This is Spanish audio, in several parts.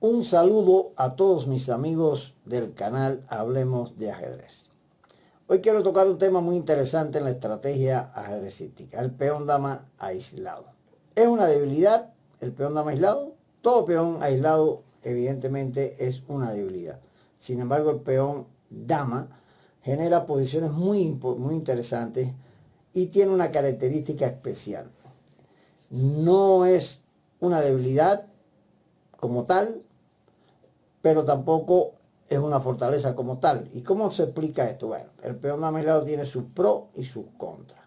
Un saludo a todos mis amigos del canal Hablemos de Ajedrez. Hoy quiero tocar un tema muy interesante en la estrategia ajedrecística, el peón dama aislado. ¿Es una debilidad el peón dama aislado? Todo peón aislado evidentemente es una debilidad. Sin embargo, el peón dama genera posiciones muy interesantes y tiene una característica especial. No es una debilidad como tal, pero tampoco es una fortaleza como tal. ¿Y cómo se explica esto? Bueno, el peón dama aislado tiene sus pros y sus contras.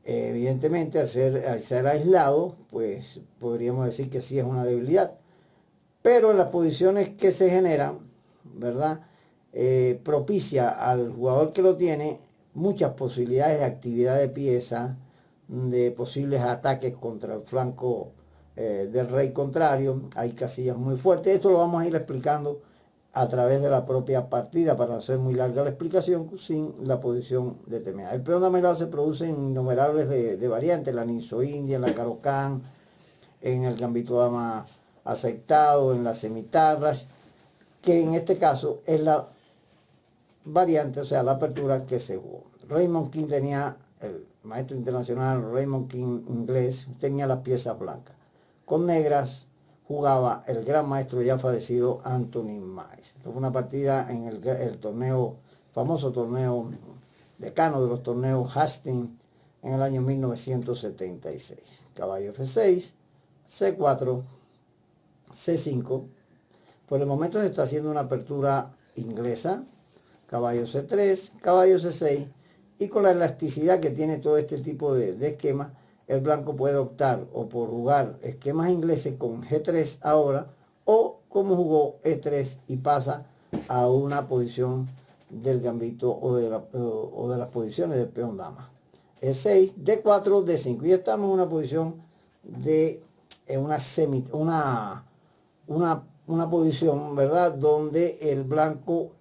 Evidentemente, al ser aislado, pues podríamos decir que sí es una debilidad. Pero en las posiciones que se generan, ¿verdad? Propicia al jugador que lo tiene muchas posibilidades de actividad de pieza, de posibles ataques contra el flanco del rey contrario. Hay casillas muy fuertes. Esto lo vamos a ir explicando a través de la propia partida para no hacer muy larga la explicación sin la posición determinada. El peón dama aislado se produce en innumerables de variantes, la ninzo india, en la carocán, en el gambito dama aceptado, en la semitarrash, que en este caso es la variante, o sea, la apertura que se jugó. Raymond King tenía, el maestro internacional Raymond King inglés, tenía las piezas blancas. Con negras jugaba el gran maestro ya fallecido Anthony Mice. Fue una partida en el torneo, famoso torneo decano de los torneos Hastings en el año 1976. Caballo F6, C4, C5. Por el momento se está haciendo una apertura inglesa. Caballo C3, caballo C6. Y con la elasticidad que tiene todo este tipo de esquemas, el blanco puede optar o por jugar esquemas ingleses con G3 ahora, o como jugó E3 y pasa a una posición del gambito o de las posiciones del peón dama. E6, D4, D5. Y estamos en una posición de una posición, ¿verdad?, donde el blanco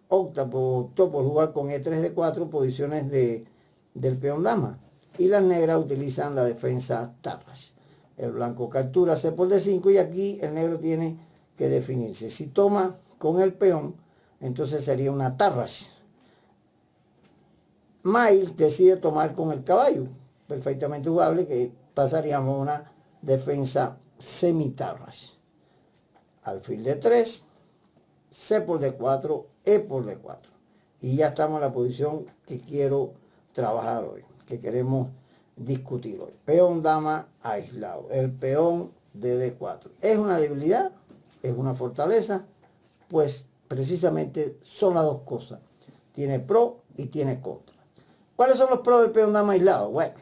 optó por jugar con E3, D4, posiciones del peón dama. Y las negras utilizan la defensa tarrash. El blanco captura C por D5 y aquí el negro tiene que definirse. Si toma con el peón, entonces sería una tarrash. Miles decide tomar con el caballo, perfectamente jugable, que pasaríamos a una defensa semitarrash. Alfil D3, C por D4, E por D4. Y ya estamos en la posición que quiero trabajar hoy, que queremos discutir hoy. Peón dama aislado, el peón de D4. ¿Es una debilidad? ¿Es una fortaleza? Pues precisamente son las dos cosas. Tiene pro y tiene contra. ¿Cuáles son los pros del peón dama aislado? Bueno,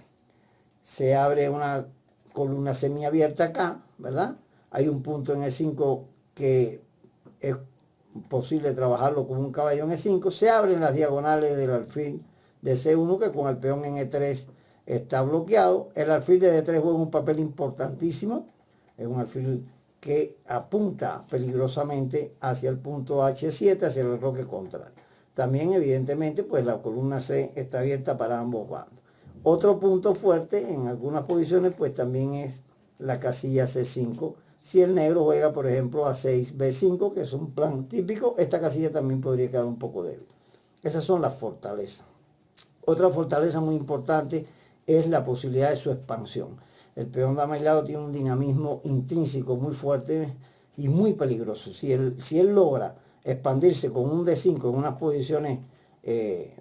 se abre una columna semiabierta acá, ¿verdad? Hay un punto en E5 que es posible trabajarlo con un caballo en E5. Se abren las diagonales del alfil de C1, que con el peón en E3 está bloqueado. El alfil de D3 juega un papel importantísimo. Es un alfil que apunta peligrosamente hacia el punto H7, hacia el bloque contrario. También, evidentemente, pues la columna C está abierta para ambos bandos. Otro punto fuerte en algunas posiciones, pues también es la casilla C5. Si el negro juega, por ejemplo, A6, B5, que es un plan típico, esta casilla también podría quedar un poco débil. Esas son las fortalezas. Otra fortaleza muy importante es la posibilidad de su expansión. El peón dama aislado tiene un dinamismo intrínseco muy fuerte y muy peligroso. Si él logra expandirse con un D5 en unas posiciones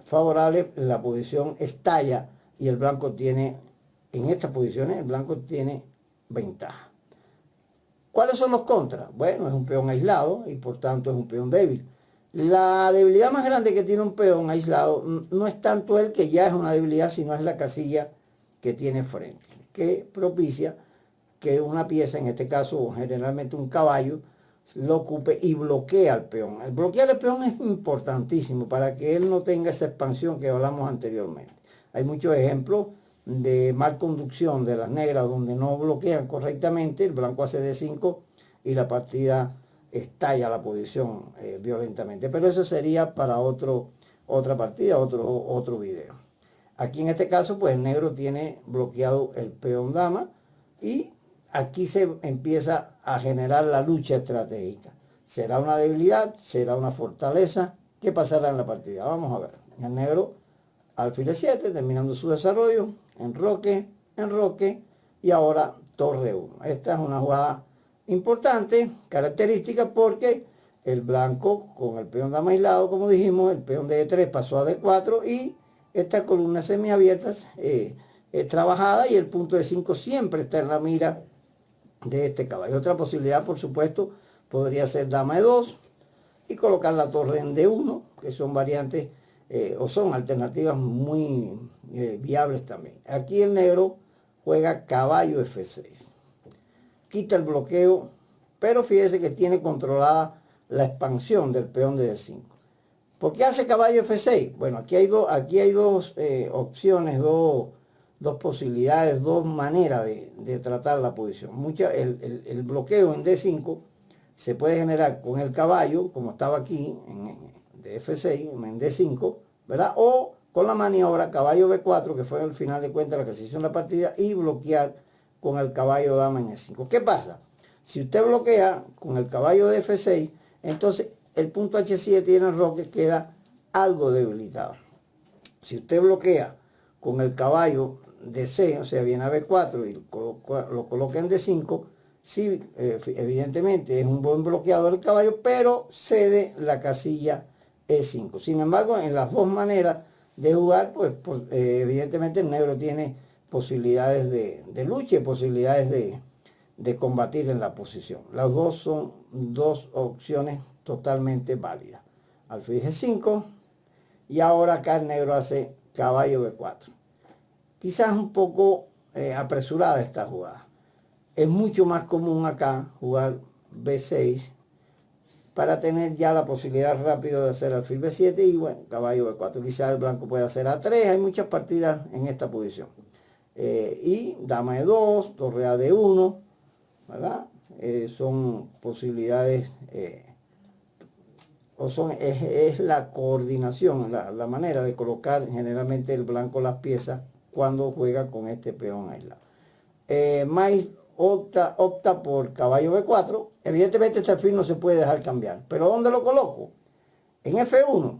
favorables, la posición estalla y el blanco tiene, en estas posiciones, el blanco tiene ventaja. ¿Cuáles son los contras? Bueno, es un peón aislado y por tanto es un peón débil. La debilidad más grande que tiene un peón aislado no es tanto el que ya es una debilidad, sino es la casilla que tiene frente, que propicia que una pieza, en este caso generalmente un caballo, lo ocupe y bloquea al peón. El bloquear el peón es importantísimo para que él no tenga esa expansión que hablamos anteriormente. Hay muchos ejemplos de mal conducción de las negras donde no bloquean correctamente, el blanco hace D5 y la partida estalla la posición violentamente. Pero eso sería para otra partida, otro video. Aquí en este caso, pues el negro tiene bloqueado el peón dama y aquí se empieza a generar la lucha estratégica. ¿Será una debilidad? ¿Será una fortaleza? ¿Qué pasará en la partida? Vamos a ver. El negro, alfil E7, terminando su desarrollo, enroque, y ahora torre 1. Esta es una jugada importante, característica, porque el blanco con el peón dama aislado, como dijimos, el peón de E3 pasó a D4 y esta columna semiabierta es trabajada y el punto de 5 siempre está en la mira de este caballo. Otra posibilidad, por supuesto, podría ser dama E2 y colocar la torre en D1, que son variantes o son alternativas muy viables también. Aquí el negro juega caballo F6. Quita el bloqueo, pero fíjese que tiene controlada la expansión del peón de D5. ¿Por qué hace caballo F6? Bueno, aquí hay dos opciones, dos posibilidades, dos maneras de tratar la posición. El bloqueo en D5 se puede generar con el caballo, como estaba aquí, de F6, en D5, ¿verdad? O con la maniobra caballo B4, que fue al final de cuentas la que se hizo en la partida, y bloquear con el caballo dama en E5. ¿Qué pasa? Si usted bloquea con el caballo de F6, entonces el punto H7 y el enroque queda algo debilitado. Si usted bloquea con el caballo de C, o sea, viene a B4 y lo coloca en D5, sí, evidentemente es un buen bloqueador el caballo, pero cede la casilla E5. Sin embargo, en las dos maneras de jugar, pues evidentemente el negro tiene posibilidades de lucha y posibilidades de combatir en la posición. Las dos son dos opciones totalmente válidas. Alfil G5 y ahora acá el negro hace caballo B4. Quizás un poco apresurada esta jugada. Es mucho más común acá jugar B6 para tener ya la posibilidad rápido de hacer alfil B7 y bueno, caballo B4. Quizás el blanco puede hacer A3. Hay muchas partidas en esta posición. Y dama E2, torre a D1, ¿verdad? Son posibilidades es la coordinación, la manera de colocar generalmente el blanco las piezas cuando juega con este peón aislado. Mais opta por caballo B4. Evidentemente este alfil no se puede dejar cambiar, pero ¿dónde lo coloco? En F1,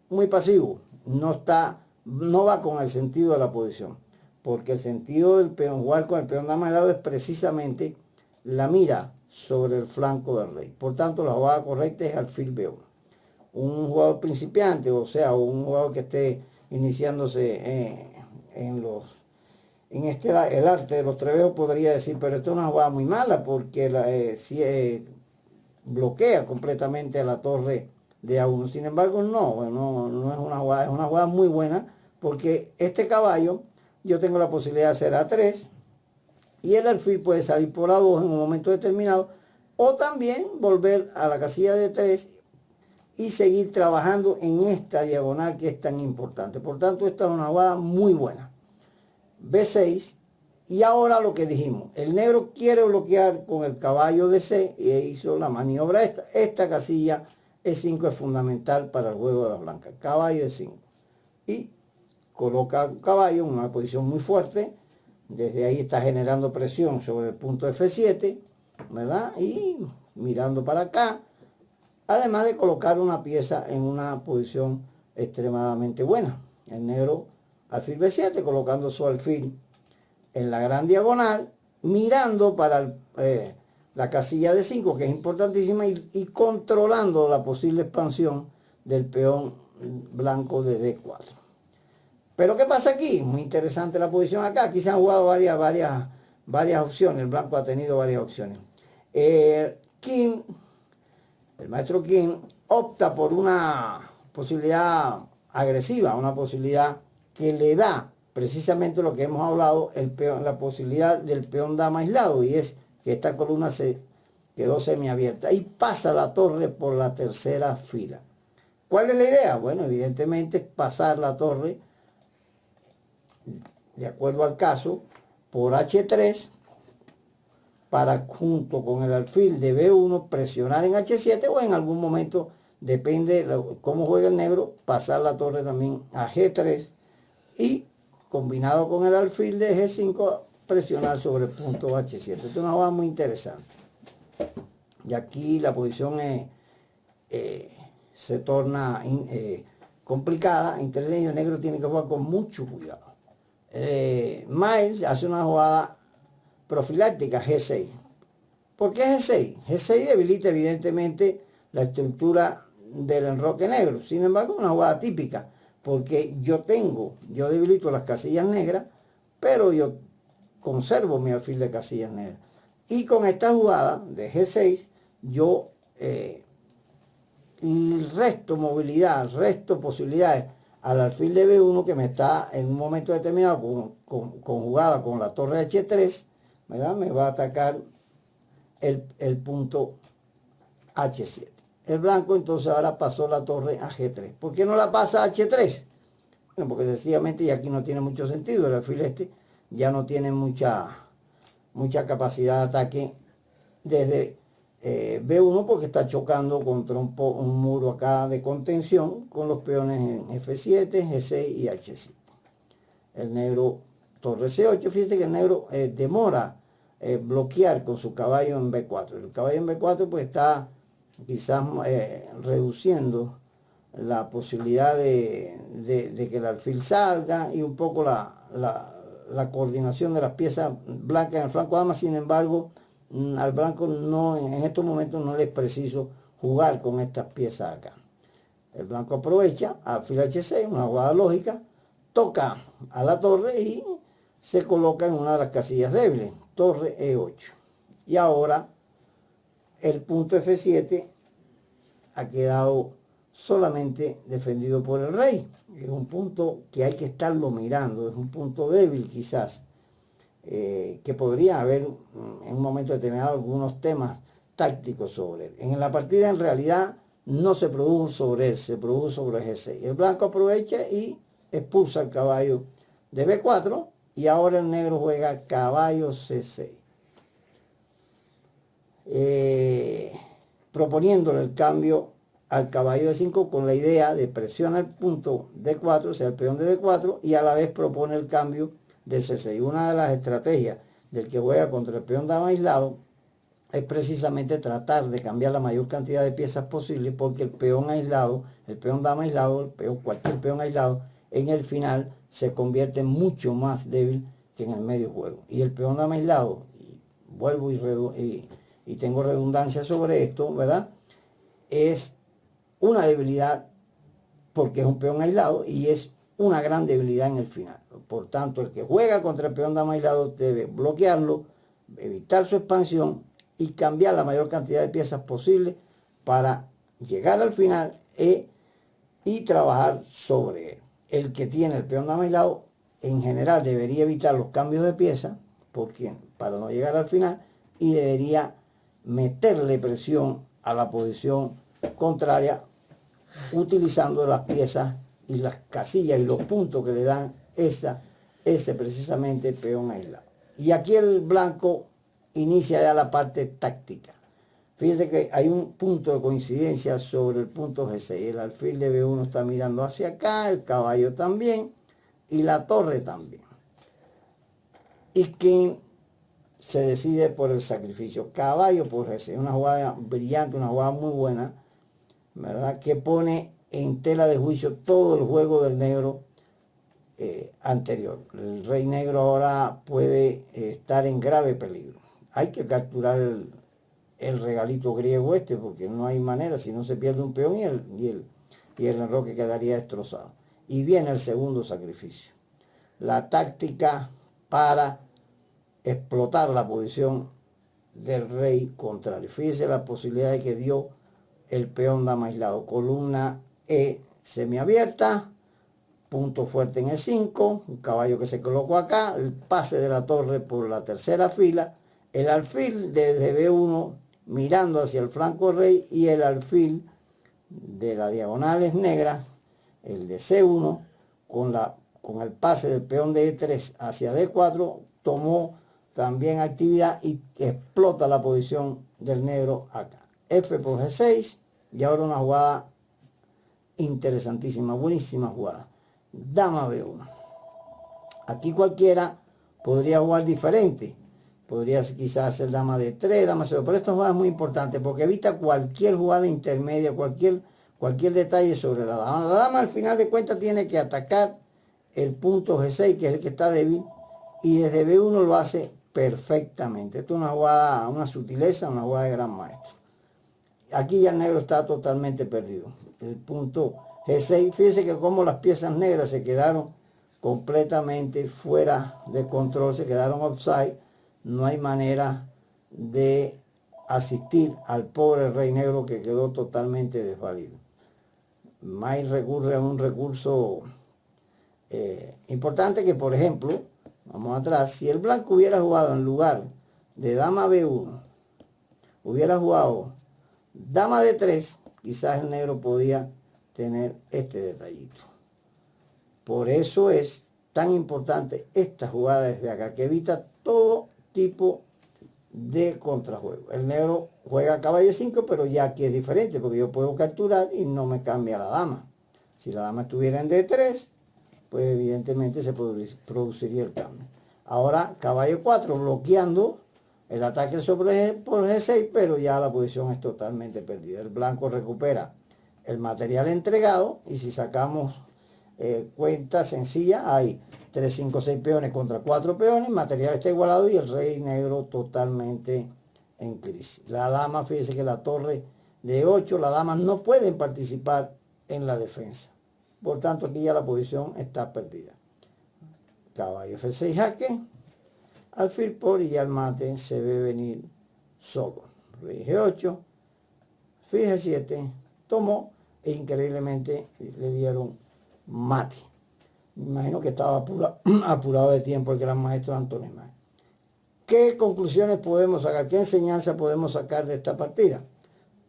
muy pasivo, no va con el sentido de la posición, porque el sentido del peón, jugar con el peón dama aislado, es precisamente la mira sobre el flanco del rey. Por tanto, la jugada correcta es alfil B1. Un jugador principiante, o sea, un jugador que esté iniciándose el arte de los trevejos, podría decir, pero esto es una jugada muy mala porque bloquea completamente a la torre de A1. Sin embargo, no es una jugada, es una jugada muy buena, porque este caballo yo tengo la posibilidad de hacer A3 y el alfil puede salir por A2 en un momento determinado, o también volver a la casilla de 3 y seguir trabajando en esta diagonal que es tan importante. Por tanto, esta es una jugada muy buena. B6, y ahora lo que dijimos, el negro quiere bloquear con el caballo de C y hizo la maniobra esta casilla E5 es fundamental para el juego de la blanca, caballo E5, y coloca el caballo en una posición muy fuerte. Desde ahí está generando presión sobre el punto F7, ¿verdad? Y mirando para acá, además de colocar una pieza en una posición extremadamente buena. El negro alfil B7, colocando su alfil en la gran diagonal, mirando para la casilla de 5, que es importantísima, y controlando la posible expansión del peón blanco de D4. Pero ¿qué pasa aquí? Muy interesante la posición acá. Aquí se han jugado varias opciones. El blanco ha tenido varias opciones. El maestro King opta por una posibilidad agresiva, una posibilidad que le da precisamente lo que hemos hablado, la posibilidad del peón dama aislado, y es que esta columna se quedó semiabierta y pasa la torre por la tercera fila. ¿Cuál es la idea? Bueno, evidentemente es pasar la torre, de acuerdo al caso, por H3 para, junto con el alfil de B1, presionar en H7 o en algún momento, depende de cómo juega el negro, pasar la torre también a G3 y combinado con el alfil de G5 presionar sobre el punto H7. Esto es una jugada muy interesante. Y aquí la posición se torna complicada, interesante, y el negro tiene que jugar con mucho cuidado. Miles hace una jugada profiláctica G6. ¿Por qué G6? G6 debilita evidentemente la estructura del enroque negro. Sin embargo, es una jugada típica, porque yo debilito las casillas negras, pero yo conservo mi alfil de casillas negras. Y con esta jugada de G6, yo resto movilidad, resto posibilidades al alfil de B1 que me está en un momento determinado conjugada con la torre H3, ¿verdad? Me va a atacar el punto H7. El blanco entonces ahora pasó la torre a G3. ¿Por qué no la pasa a H3? Bueno, porque sencillamente, y aquí no tiene mucho sentido, el alfil ya no tiene mucha capacidad de ataque desde B1, porque está chocando contra un muro acá de contención con los peones en F7, G6 y H7. El negro torre C8, fíjense que el negro demora bloquear con su caballo en B4. El caballo en B4 pues está quizás reduciendo la posibilidad de que el alfil salga, y un poco la coordinación de las piezas blancas en el flanco dama. Sin embargo, al blanco en estos momentos no le es preciso jugar con estas piezas acá. El blanco aprovecha alfil H6, una jugada lógica, toca a la torre y se coloca en una de las casillas débiles, torre E8. Y ahora el punto F7 ha quedado solamente defendido por el rey. Es un punto que hay que estarlo mirando, es un punto débil quizás, que podría haber en un momento determinado algunos temas tácticos sobre él. En la partida en realidad no se produjo sobre él, se produjo sobre G6. El blanco aprovecha y expulsa el caballo de B4, y ahora el negro juega caballo C6. Proponiéndole el cambio al caballo de 5 con la idea de presionar el punto D4, o sea, el peón de D4, y a la vez propone el cambio de C6. Una de las estrategias del que juega contra el peón dama aislado es precisamente tratar de cambiar la mayor cantidad de piezas posible, porque el peón aislado, el peón dama aislado, cualquier peón aislado, en el final se convierte mucho más débil que en el medio juego. Y el peón dama aislado, y vuelvo y tengo redundancia sobre esto, ¿verdad? Es una debilidad porque es un peón aislado, y es una gran debilidad en el final. Por tanto, el que juega contra el peón dama aislado debe bloquearlo, evitar su expansión y cambiar la mayor cantidad de piezas posible para llegar al final y trabajar sobre él. El que tiene el peón dama aislado en general debería evitar los cambios de pieza para no llegar al final, y debería meterle presión a la posición contraria utilizando las piezas y las casillas y los puntos que le dan ese precisamente peón aislado. Y aquí el blanco inicia ya la parte táctica. Fíjense que hay un punto de coincidencia sobre el punto G6. El alfil de B1 está mirando hacia acá, el caballo también y la torre también. Y quien se decide por el sacrificio, caballo por G6. Una jugada brillante, una jugada muy buena, ¿verdad? Que pone en tela de juicio todo el juego del negro anterior. El rey negro ahora puede estar en grave peligro. Hay que capturar el regalito griego porque no hay manera, si no se pierde un peón y el enroque quedaría destrozado. Y viene el segundo sacrificio. La táctica para explotar la posición del rey contrario. Fíjese la posibilidad de que dio el peón dama aislado. Columna E semiabierta, punto fuerte en E5, un caballo que se colocó acá, el pase de la torre por la tercera fila, el alfil desde B1 mirando hacia el flanco rey, y el alfil de las diagonales negras, el de C1, con el pase del peón de E3 hacia D4, tomó también actividad y explota la posición del negro acá. F por G6, y ahora una jugada interesantísima, buenísima jugada. Dama B1. Aquí cualquiera podría jugar diferente, Podría quizás hacer dama de 3, dama 0, pero esta jugada es muy importante porque evita cualquier jugada intermedia, cualquier detalle sobre la dama. La dama al final de cuentas tiene que atacar el punto G6, que es el que está débil, y desde B1 lo hace perfectamente. Esto es una jugada, una sutileza, una jugada de gran maestro. Aquí ya el negro está totalmente perdido. El punto G6, fíjense que como las piezas negras se quedaron completamente fuera de control, se quedaron offside. No hay manera de asistir al pobre rey negro que quedó totalmente desvalido. May recurre a un recurso importante que, por ejemplo, vamos atrás, si el blanco hubiera jugado en lugar de dama B1, hubiera jugado dama de 3, quizás el negro podía tener este detallito. Por eso es tan importante esta jugada desde acá, que evita todo tipo de contrajuego. El negro juega caballo 5, pero ya aquí es diferente, porque yo puedo capturar y no me cambia la dama. Si la dama estuviera en D3, pues evidentemente se produciría el cambio. Ahora caballo 4 bloqueando el ataque por G6, pero ya la posición es totalmente perdida. El blanco recupera el material entregado, y si sacamos cuenta sencilla, hay 3, 5, 6 peones contra 4 peones, el material está igualado y el rey negro totalmente en crisis. La dama, fíjese que la torre de 8, las damas no pueden participar en la defensa. Por tanto, aquí ya la posición está perdida. Caballo F6 jaque, alfil por, y ya el mate se ve venir solo. Rey G8, alfil G7, tomó, e increíblemente le dieron mate. Me imagino que estaba apurado de tiempo el gran maestro Antonio May. ¿Qué conclusiones podemos sacar? ¿Qué enseñanza podemos sacar de esta partida?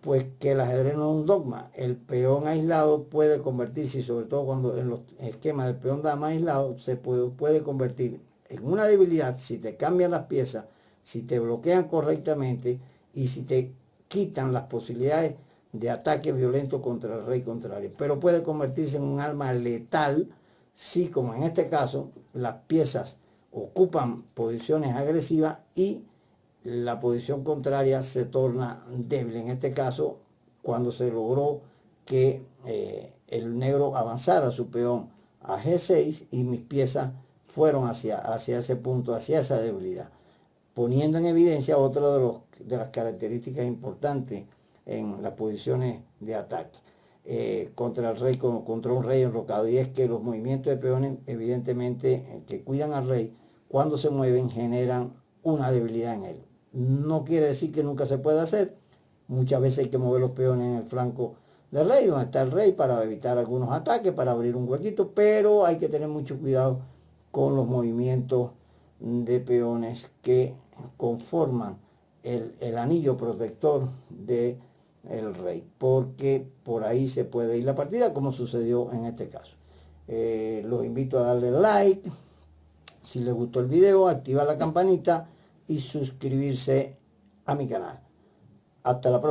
Pues que el ajedrez no es un dogma. El peón aislado puede convertirse, y sobre todo cuando en los esquemas del peón dama aislado, se puede convertir en una debilidad si te cambian las piezas, si te bloquean correctamente y si te quitan las posibilidades de ataque violento contra el rey contrario. Pero puede convertirse en un arma letal si, como en este caso, las piezas ocupan posiciones agresivas y la posición contraria se torna débil. En este caso, cuando se logró que el negro avanzara su peón a G6 y mis piezas fueron hacia ese punto, hacia esa debilidad, poniendo en evidencia otra de las características importantes en las posiciones de ataque contra el rey, contra un rey enrocado, y es que los movimientos de peones, evidentemente, que cuidan al rey, cuando se mueven generan una debilidad en él. No quiere decir que nunca se pueda hacer. Muchas veces hay que mover los peones en el flanco del rey, donde está el rey, para evitar algunos ataques, para abrir un huequito, pero hay que tener mucho cuidado con los movimientos de peones que conforman el anillo protector del rey, porque por ahí se puede ir la partida, como sucedió en este caso. Los invito a darle like, si les gustó el video, activar la campanita y suscribirse a mi canal. Hasta la próxima.